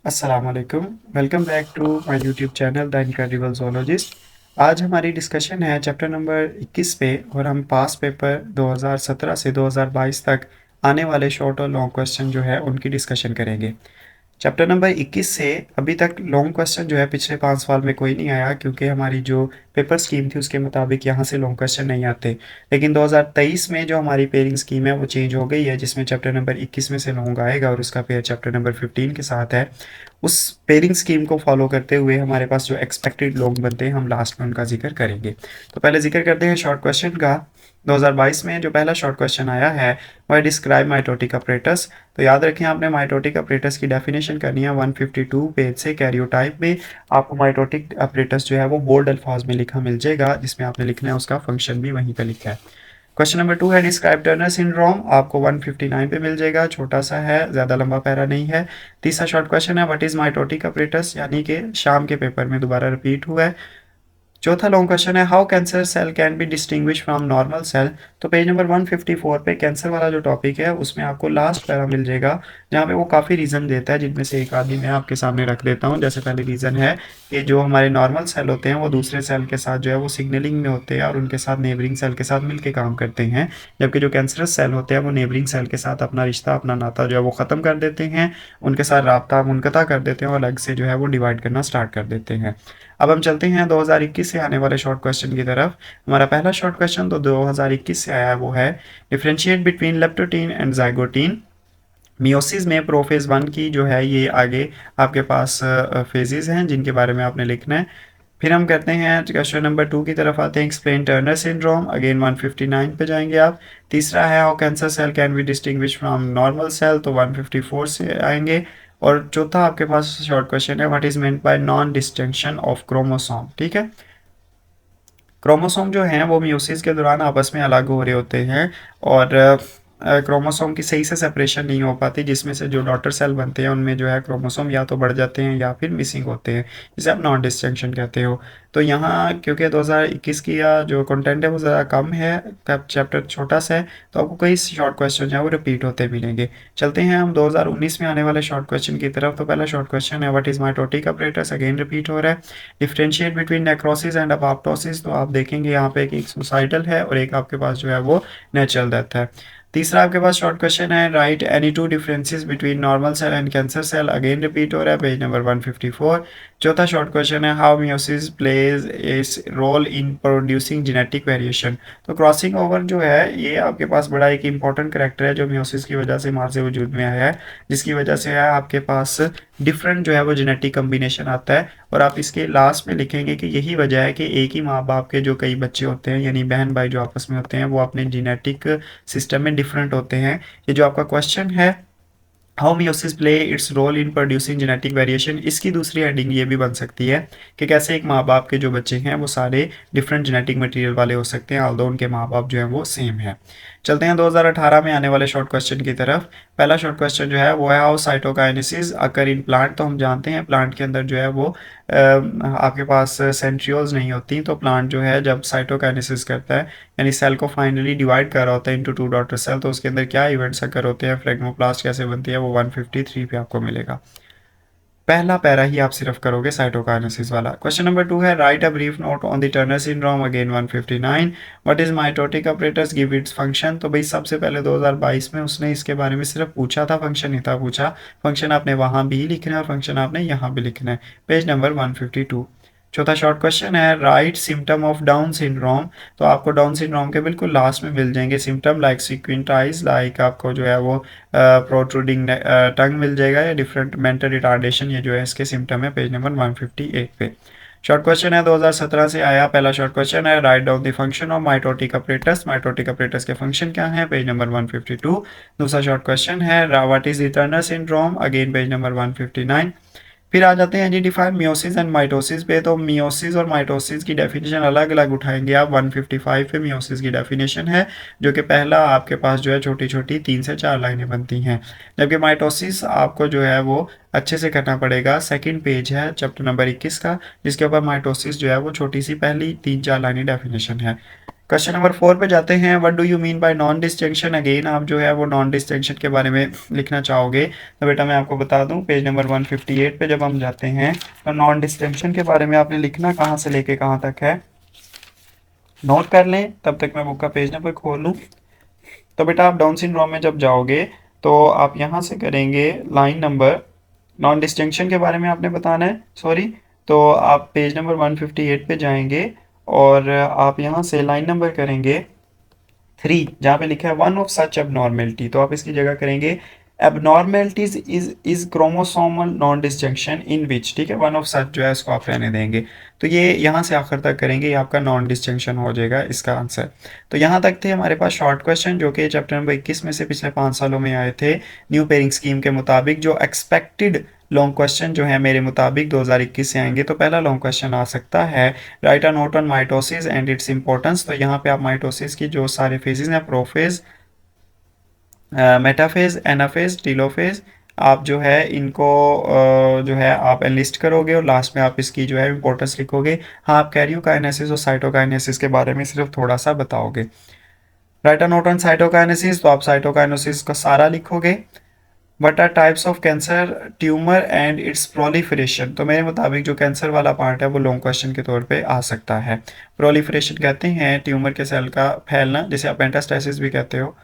अस्सलाम वालेकुम। Welcome back to my YouTube channel the incredible zoologist. आज हमारी डिस्कशन है चैप्टर नंबर 21 पे और हम पास पेपर 2017 से 2022 तक आने वाले शॉर्ट और लॉन्ग क्वेश्चन जो है उनकी डिस्कशन करेंगे। चैप्टर नंबर 21 से अभी तक लॉन्ग क्वेश्चन जो है पिछले 5 साल में कोई नहीं आया, क्योंकि हमारी जो पेपर स्कीम थी उसके मुताबिक यहाँ से लॉन्ग क्वेश्चन नहीं आते। लेकिन 2023 में जो हमारी पेयरिंग स्कीम है वो चेंज हो गई है, जिसमें चैप्टर नंबर 21 में से लॉन्ग आएगा और उसका पेयर चैप्टर नंबर 15 के साथ है। उस पेयरिंग स्कीम को फॉलो करते हुए हमारे पास जो एक्सपेक्टेड लॉन्ग बनते हैं हम लास्ट में उनका जिक्र करेंगे। तो पहले जिक्र करते हैं शॉर्ट क्वेश्चन का। 2022 में जो पहला शॉर्ट क्वेश्चन आया है वह डिस्क्राइब माइटोटिक अपरेटस। तो याद रखें, आपने माइटोटिक अपरेटस की डेफिनेशन करनी है 152 पेज से। कैरियोटाइप में आपको माइटोटिक अपरेटस जो है वो बोल्ड अल्फाज में लिखा मिल जाएगा, जिसमें आपने लिखना है उसका फंक्शन भी वहीं पे लिखा है। क्वेश्चन नंबर 2 है डिस्क्राइब टर्नर सिंड्रोम, आपको 159 पे मिल जाएगा, छोटा सा है, ज़्यादा लंबा पैरा नहीं है। तीसरा शॉर्ट क्वेश्चन है व्हाट इज़ माइटोटिक अपरेटस, यानी कि शाम के पेपर में दोबारा रिपीट हुआ है। चौथा लॉन्ग क्वेश्चन है how cancer cell can be distinguish from normal cell. तो पेज नंबर 154 पे कैंसर वाला जो टॉपिक है उसमें आपको लास्ट पैरा मिल जाएगा, जहाँ पे वो काफ़ी रीज़न देता है, जिनमें से एक आदमी मैं आपके सामने रख देता हूँ। जैसे पहले रीज़न है कि जो हमारे नॉर्मल सेल होते हैं वो दूसरे सेल के साथ जो है वो सिग्नलिंग में होते हैं और उनके साथ नेबरिंग सेल के साथ मिलकर काम करते हैं, जबकि जो कैंसरस सेल होते हैं वो नेबरिंग सेल के साथ अपना रिश्ता, अपना नाता जो है वो ख़त्म कर देते हैं, उनके साथ राब्ता मुनक़ता कर देते हैं और अलग से जो है वो डिवाइड करना स्टार्ट कर देते हैं। अब हम चलते हैं 2021 से आने वाले शॉर्ट क्वेश्चन की तरफ। हमारा पहला शॉर्ट क्वेश्चन तो 2021 से आया है, वो है differentiate between leptotene and zygotene. Meiosis में प्रोफेज 1 की जो है ये आगे आपके पास फेजेस हैं जिनके बारे में आपने लिखना है। फिर हम करते हैं क्वेश्चन नंबर 2 की तरफ आते हैं, एक्सप्लेन टर्नर सिंड्रोम, अगेन 159 पे जाएंगे आप। तीसरा है how cancer cell can be distinguish from normal cell, तो 154 से आएंगे। और चौथा आपके पास शॉर्ट क्वेश्चन है what is meant by non distinction of chromosome. ठीक है, क्रोमोसोम जो हैं वो मियोसिस के दौरान आपस में अलग हो रहे होते हैं और क्रोमोसोम की सही से सेपरेशन नहीं हो पाती, जिसमें से जो डॉटर सेल बनते हैं उनमें जो है क्रोमोसोम या तो बढ़ जाते हैं या फिर मिसिंग होते हैं, जिसे आप नॉन डिस्टिंक्शन कहते हो। तो यहाँ क्योंकि 2021 की या जो कंटेंट है वो ज़रा कम है, चैप्टर छोटा सा है, तो आपको कई शॉर्ट क्वेश्चन जो है वो रिपीट होते मिलेंगे। चलते हैं हम 2019 में आने वाले शॉर्ट क्वेश्चन की तरफ। तो पहला शॉर्ट क्वेश्चन है what is mitotic apparatus, again repeat हो रहा है। Differentiate between necrosis and apoptosis, तो आप देखेंगे यहाँ पे एक सुसाइडल है और एक आपके पास जो है वो नेचुरल डेथ है। तीसरा आपके पास शॉर्ट क्वेश्चन है write any two differences between normal cell and cancer cell, again repeat हो रहा है, पेज नंबर 154। चौथा शॉर्ट क्वेश्चन है how meiosis plays a role in producing genetic variation. तो क्रॉसिंग ओवर जो है ये आपके पास बड़ा एक इंपॉर्टेंट करेक्टर है जो मियोसिस की वजह से माँ से वजूद में आया है, जिसकी वजह से है आपके पास डिफरेंट जो है वो जेनेटिक कम्बिनेशन आता है। और आप इसके लास्ट में लिखेंगे कि यही वजह है कि एक ही माँ बाप के जो कई बच्चे होते हैं, यानी बहन भाई जो आपस में होते हैं, वो अपने जेनेटिक सिस्टम में डिफरेंट होते हैं। ये जो आपका क्वेश्चन है how meiosis play its role in producing genetic variation, इसकी दूसरी हेडिंग ये भी बन सकती है कि कैसे एक माँ बाप के जो बच्चे हैं वो सारे डिफरेंट जेनेटिक मटेरियल वाले हो सकते हैं, ऑल्दो उनके माँ बाप जो हैं वो सेम है। चलते हैं 2018 में आने वाले शॉर्ट क्वेश्चन की तरफ। पहला शॉर्ट क्वेश्चन जो है वो है how cytokinesis occur in plant. तो हम जानते हैं प्लांट के अंदर जो है वो आपके पास सेंट्रियोल्स नहीं होती, तो प्लांट जो है जब साइटोकाइनेसिस करता है यानी सेल को फाइनली डिवाइड कर रहा होता है इनटू टू डॉटर सेल, तो उसके अंदर क्या इवेंट्स अकर होते हैं, फ्रेगमोप्लास्ट कैसे बनती है, वो 153 पे आपको मिलेगा। पहला पैरा ही आप सिर्फ करोगे साइटोकाइनेसिस वाला। क्वेश्चन नंबर 2 है right a brief note on the Turner syndrome, again 159। What is mitotic apparatus, give its function. तो भाई सबसे पहले 2022 में उसने इसके बारे में सिर्फ पूछा था, फंक्शन नहीं था पूछा। फंक्शन आपने वहां भी लिखना है और फंक्शन आपने यहाँ भी लिखना है, पेज नंबर 152। चौथा शॉर्ट क्वेश्चन है right symptom of down syndrome. तो आपको डाउन सिंड्रोम के बिल्कुल लास्ट में मिल जाएंगे symptom like sequent eyes, like आपको जो है वो प्रोट्रूडिंग टंग मिल जाएगा, या डिफरेंट मेंटल रिटार्डेशन, ये जो है इसके सिम्टम है, पेज नंबर 158 पे। शॉर्ट क्वेश्चन है 2017 से आया, पहला शॉर्ट क्वेश्चन है write down the function of mitotic apparatus, mitotic apparatus के फंक्शन क्या है, पेज नंबर 152। दूसरा शॉर्ट क्वेश्चन है what is the Turner syndrome, again page number 159। फिर आ जाते हैं जी डिफाइन मियोसिस एंड माइटोसिस पे। तो मियोसिस और माइटोसिस की डेफिनेशन अलग अलग उठाएंगे आप। 155 पे मियोसिस की डेफिनेशन है, जो कि पहला आपके पास जो है छोटी छोटी 3 से 4 लाइनें बनती हैं, जबकि माइटोसिस आपको जो है वो अच्छे से करना पड़ेगा। सेकंड पेज है चैप्टर नंबर 21 का, जिसके ऊपर माइटोसिस जो है वो छोटी सी पहली 3-4 लाइनें डेफिनेशन है। क्वेश्चन नंबर 4 पे जाते हैं। What do you mean by non distinction? Again आप जो है वो नॉन डिस्टिंक्शन के बारे में लिखना चाहोगे, तो बेटा मैं आपको बता दूं, पेज नंबर 158 पे जब हम जाते हैं तो नॉन डिस्टिंक्शन के बारे में आपने लिखना कहाँ से लेके कहाँ तक है, नोट कर लें, तब तक मैं बुक का पेज नंबर खोल लूँ। तो बेटा आप डाउन सिंड्रोम में जब जाओगे तो आप यहाँ से करेंगे लाइन नंबर, नॉन डिस्टिंक्शन के बारे में आपने बताना है, सॉरी। तो आप पेज नंबर 158 पे जाएंगे और आप यहाँ से लाइन नंबर करेंगे 3, जहाँ पे लिखा है वन ऑफ सच एबनॉर्मेलिटी, तो आप इसकी जगह करेंगे abnormalities is chromosomal non disjunction in which, ठीक है, वन ऑफ सच जो है इसको आप रहने देंगे। तो ये यहाँ से आखिर तक करेंगे, ये आपका नॉन डिस्जंक्शन हो जाएगा इसका आंसर। तो यहाँ तक थे हमारे पास शॉर्ट क्वेश्चन जो कि चैप्टर नंबर 21 में से पिछले 5 सालों में आए थे न्यू पेयरिंग स्कीम के मुताबिक। जो एक्सपेक्टेड लॉन्ग क्वेश्चन जो है मेरे मुताबिक 2021 से आएंगे। तो पहला लॉन्ग क्वेश्चन आ सकता है, right a note on mitosis and its importance. तो यहाँ पे आप माइटोसिस की जो सारे फेजेस हैं, प्रोफेज, मेटाफेज, एनाफेज, टीलोफेज, आप जो है इनको जो है आप एनलिस्ट करोगे और लास्ट में आप इसकी जो है इंपॉर्टेंस लिखोगे। हाँ, आप कैरियोकाइनेसिस और साइटोकाइनेसिस के बारे में सिर्फ थोड़ा सा बताओगे। Write a note on cytokinesis, तो आप साइटोकाइनेसिस का सारा लिखोगे। What are types of cancer, tumour and its proliferation. तो मेरे मुताबिक जो कैंसर वाला पार्ट है वो लॉन्ग क्वेश्चन के तौर पे आ सकता है। प्रोलिफरेशन कहते हैं ट्यूमर के सेल का फैलना, जिसे आप मेटास्टेसिस भी कहते हो।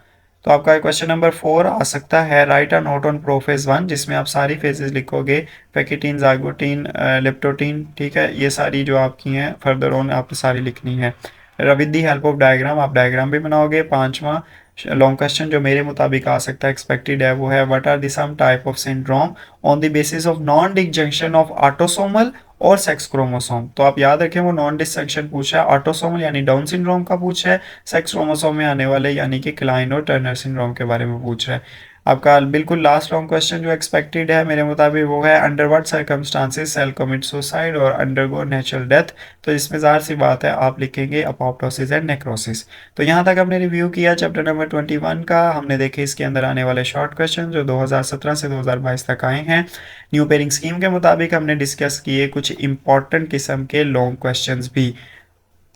तो आपका क्वेश्चन नंबर 4 आ सकता है, right a note on prophase 1, जिसमें आप सारी फेजेस लिखोगे, पैकेटीन, जाइगोटीन, लेप्टोटीन, ठीक है, ये सारी जो आपकी हैं फर्दर ऑन आपको सारी लिखनी है। With the help of diagram, आप डायग्राम भी बनाओगे। पांचवा लॉन्ग क्वेश्चन जो मेरे मुताबिक आ सकता है, एक्सपेक्टेड है, वो है what are the some type of syndrome on the basis of non disjunction of autosomal और सेक्स क्रोमोसोम। तो आप याद रखें वो नॉन डिसजंक्शन पूछा है, ऑटोसोमल यानी डाउन सिंड्रोम का पूछा है, सेक्स क्रोमोसोम में आने वाले यानी कि क्लाइन और टर्नर सिंड्रोम के बारे में पूछ रहा है। आपका बिल्कुल लास्ट लॉन्ग क्वेश्चन जो एक्सपेक्टेड है मेरे मुताबिक वो है, under what circumstances cell commit suicide और अंडरगो नेचुरल डेथ। तो इसमें ज़ाहिर सी बात है आप लिखेंगे अपोप्टोसिस एंड नेक्रोसिस। तो यहाँ तक हमने रिव्यू किया चैप्टर नंबर 21 का। हमने देखे इसके अंदर आने वाले शॉर्ट क्वेश्चन जो 2017 से 2022 तक आए हैं। न्यू पेयरिंग स्कीम के मुताबिक हमने डिस्कस किए कुछ इंपॉर्टेंट किस्म के लॉन्ग क्वेश्चंस भी।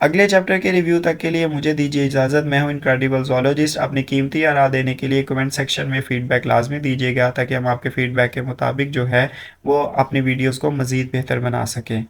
अगले चैप्टर के रिव्यू तक के लिए मुझे दीजिए इजाज़त। मैं हूं इनक्रेडिबल ज़ूलॉजिस्ट। अपनी कीमती आरा देने के लिए कमेंट सेक्शन में फ़ीडबैक लाजमी दीजिएगा ताकि हम आपके फ़ीडबैक के मुताबिक जो है वो अपनी वीडियोस को मज़ीद बेहतर बना सकें।